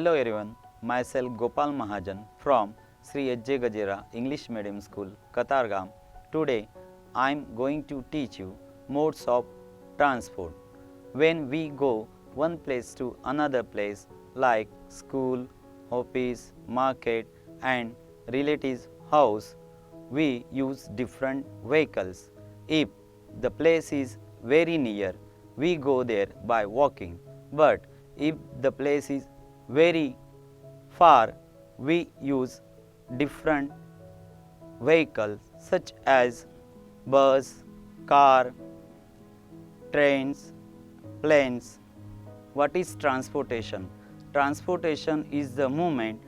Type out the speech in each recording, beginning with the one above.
Hello everyone, myself Gopal Mahajan from Shree Gajera English Medium School, Katargam. Today I am going to teach you modes of transport. When we go one place to another place like school, office, market and relatives' house, we use different vehicles. If the place is very near, we go there by walking. But if the place is very far, we use different vehicles such as bus, car, trains, planes. What is transportation? Transportation is the movement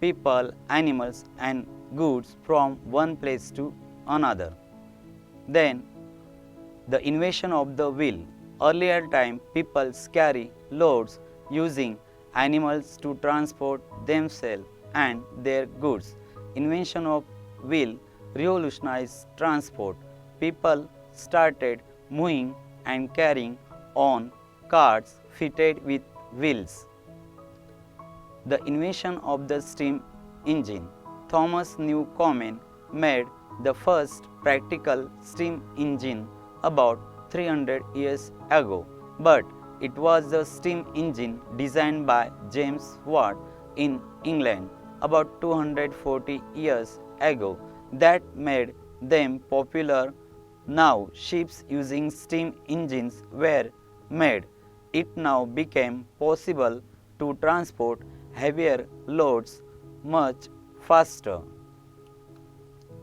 people, animals and goods from one place to another. Then the invention of the wheel. Earlier time people carry loads using animals to transport themselves and their goods. Invention of wheel revolutionized transport. People started moving and carrying on carts fitted with wheels. The invention of the steam engine. Thomas Newcomen made the first practical steam engine about 300 years ago, but it was the steam engine designed by James Watt in England about 240 years ago that made them popular. Now ships using steam engines were made. It now became possible to transport heavier loads much faster.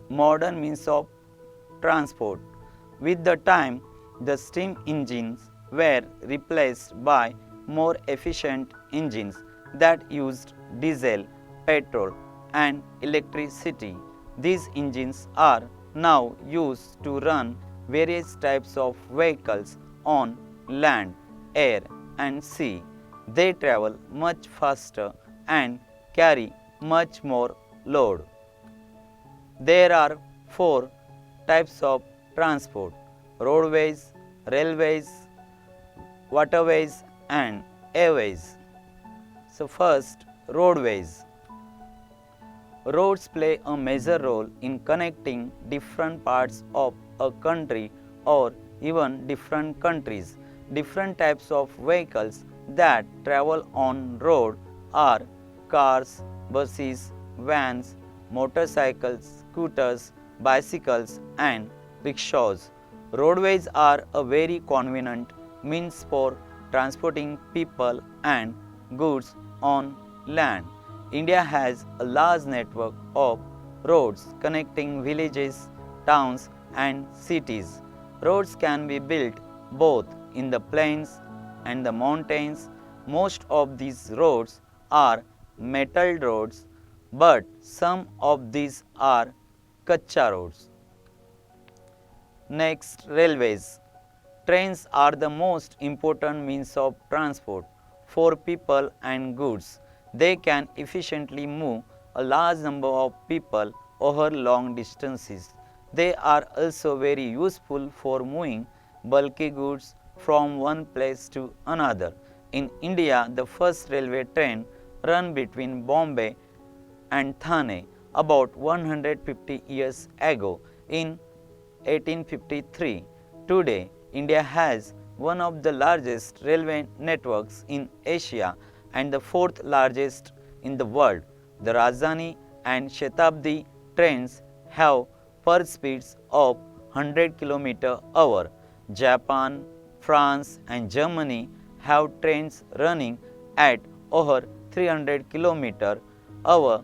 Modern means of transport. With the time, the steam engines were replaced by more efficient engines that used diesel, petrol and electricity. These engines are now used to run various types of vehicles on land, air and sea. They travel much faster and carry much more load. There are four types of transport: roadways, railways, waterways and airways. So first, roadways. Roads play a major role in connecting different parts of a country or even different countries. Different types of vehicles that travel on road are cars, buses, vans, motorcycles, scooters, bicycles and rickshaws. Roadways are a very convenient means for transporting people and goods on land. India has a large network of roads connecting villages, towns and cities. Roads can be built both in the plains and the mountains. Most of these roads are metal roads, but some of these are kacha roads. Next, railways. Trains are the most important means of transport for people and goods. They can efficiently move a large number of people over long distances. They are also very useful for moving bulky goods from one place to another. In India, the first railway train ran between Bombay and Thane about 150 years ago in 1853. Today, India has one of the largest railway networks in Asia and the fourth largest in the world. The Rajdhani and Shatabdi trains have per speeds of 100 km/h. Japan, France and Germany have trains running at over 300 km/h.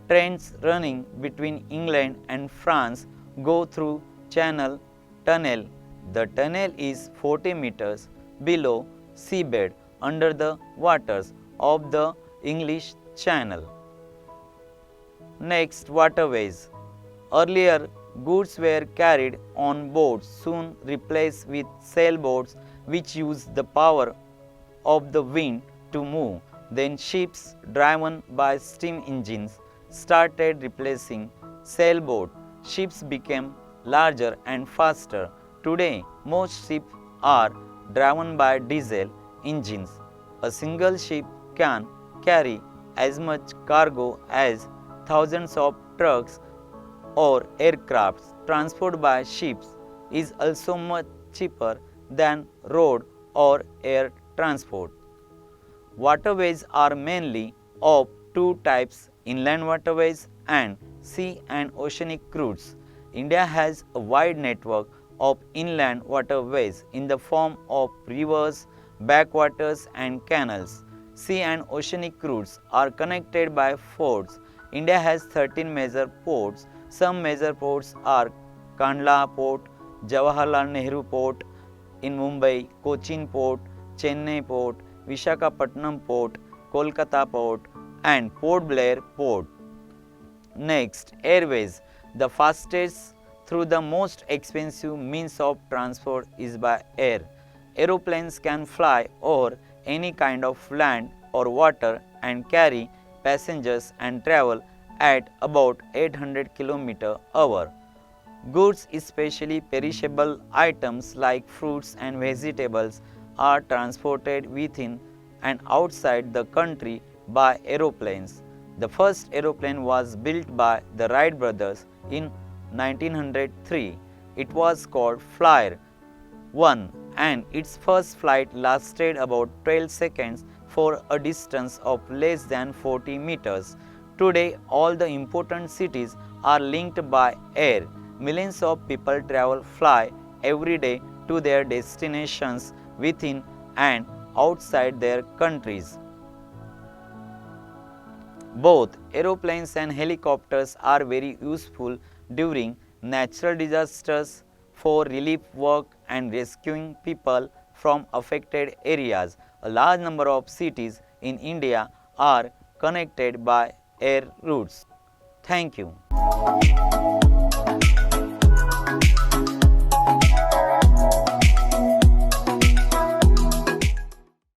Trains running between England and France go through Channel Tunnel. The tunnel is 40 meters below seabed under the waters of the English Channel. Next, waterways. Earlier, goods were carried on boats, soon replaced with sailboats which use the power of the wind to move. Then ships driven by steam engines started replacing sailboats. Ships became larger and faster. Today, most ships are driven by diesel engines. A single ship can carry as much cargo as thousands of trucks or aircrafts. Transport by ships is also much cheaper than road or air transport. Waterways are mainly of two types, inland waterways and sea and oceanic routes. India has a wide network of inland waterways in the form of rivers, backwaters and canals. Sea and oceanic routes are connected by forts. India has 13 major ports. Some major ports are Kandla Port, Jawaharlal Nehru Port in Mumbai, Cochin Port, Chennai Port, Visakhapatnam Port, Kolkata Port and Port Blair Port. Next, airways. The fastest through the most expensive means of transport is by air. Aeroplanes can fly over any kind of land or water and carry passengers and travel at about 800 km/h. Goods, especially perishable items like fruits and vegetables, are transported within and outside the country by aeroplanes. The first aeroplane was built by the Wright brothers in 1903. It was called Flyer 1 and its first flight lasted about 12 seconds for a distance of less than 40 meters. Today, all the important cities are linked by air. Millions of people fly every day to their destinations within and outside their countries. Both aeroplanes and helicopters are very useful during natural disasters, for relief work and rescuing people from affected areas. A large number of cities in India are connected by air routes. Thank you.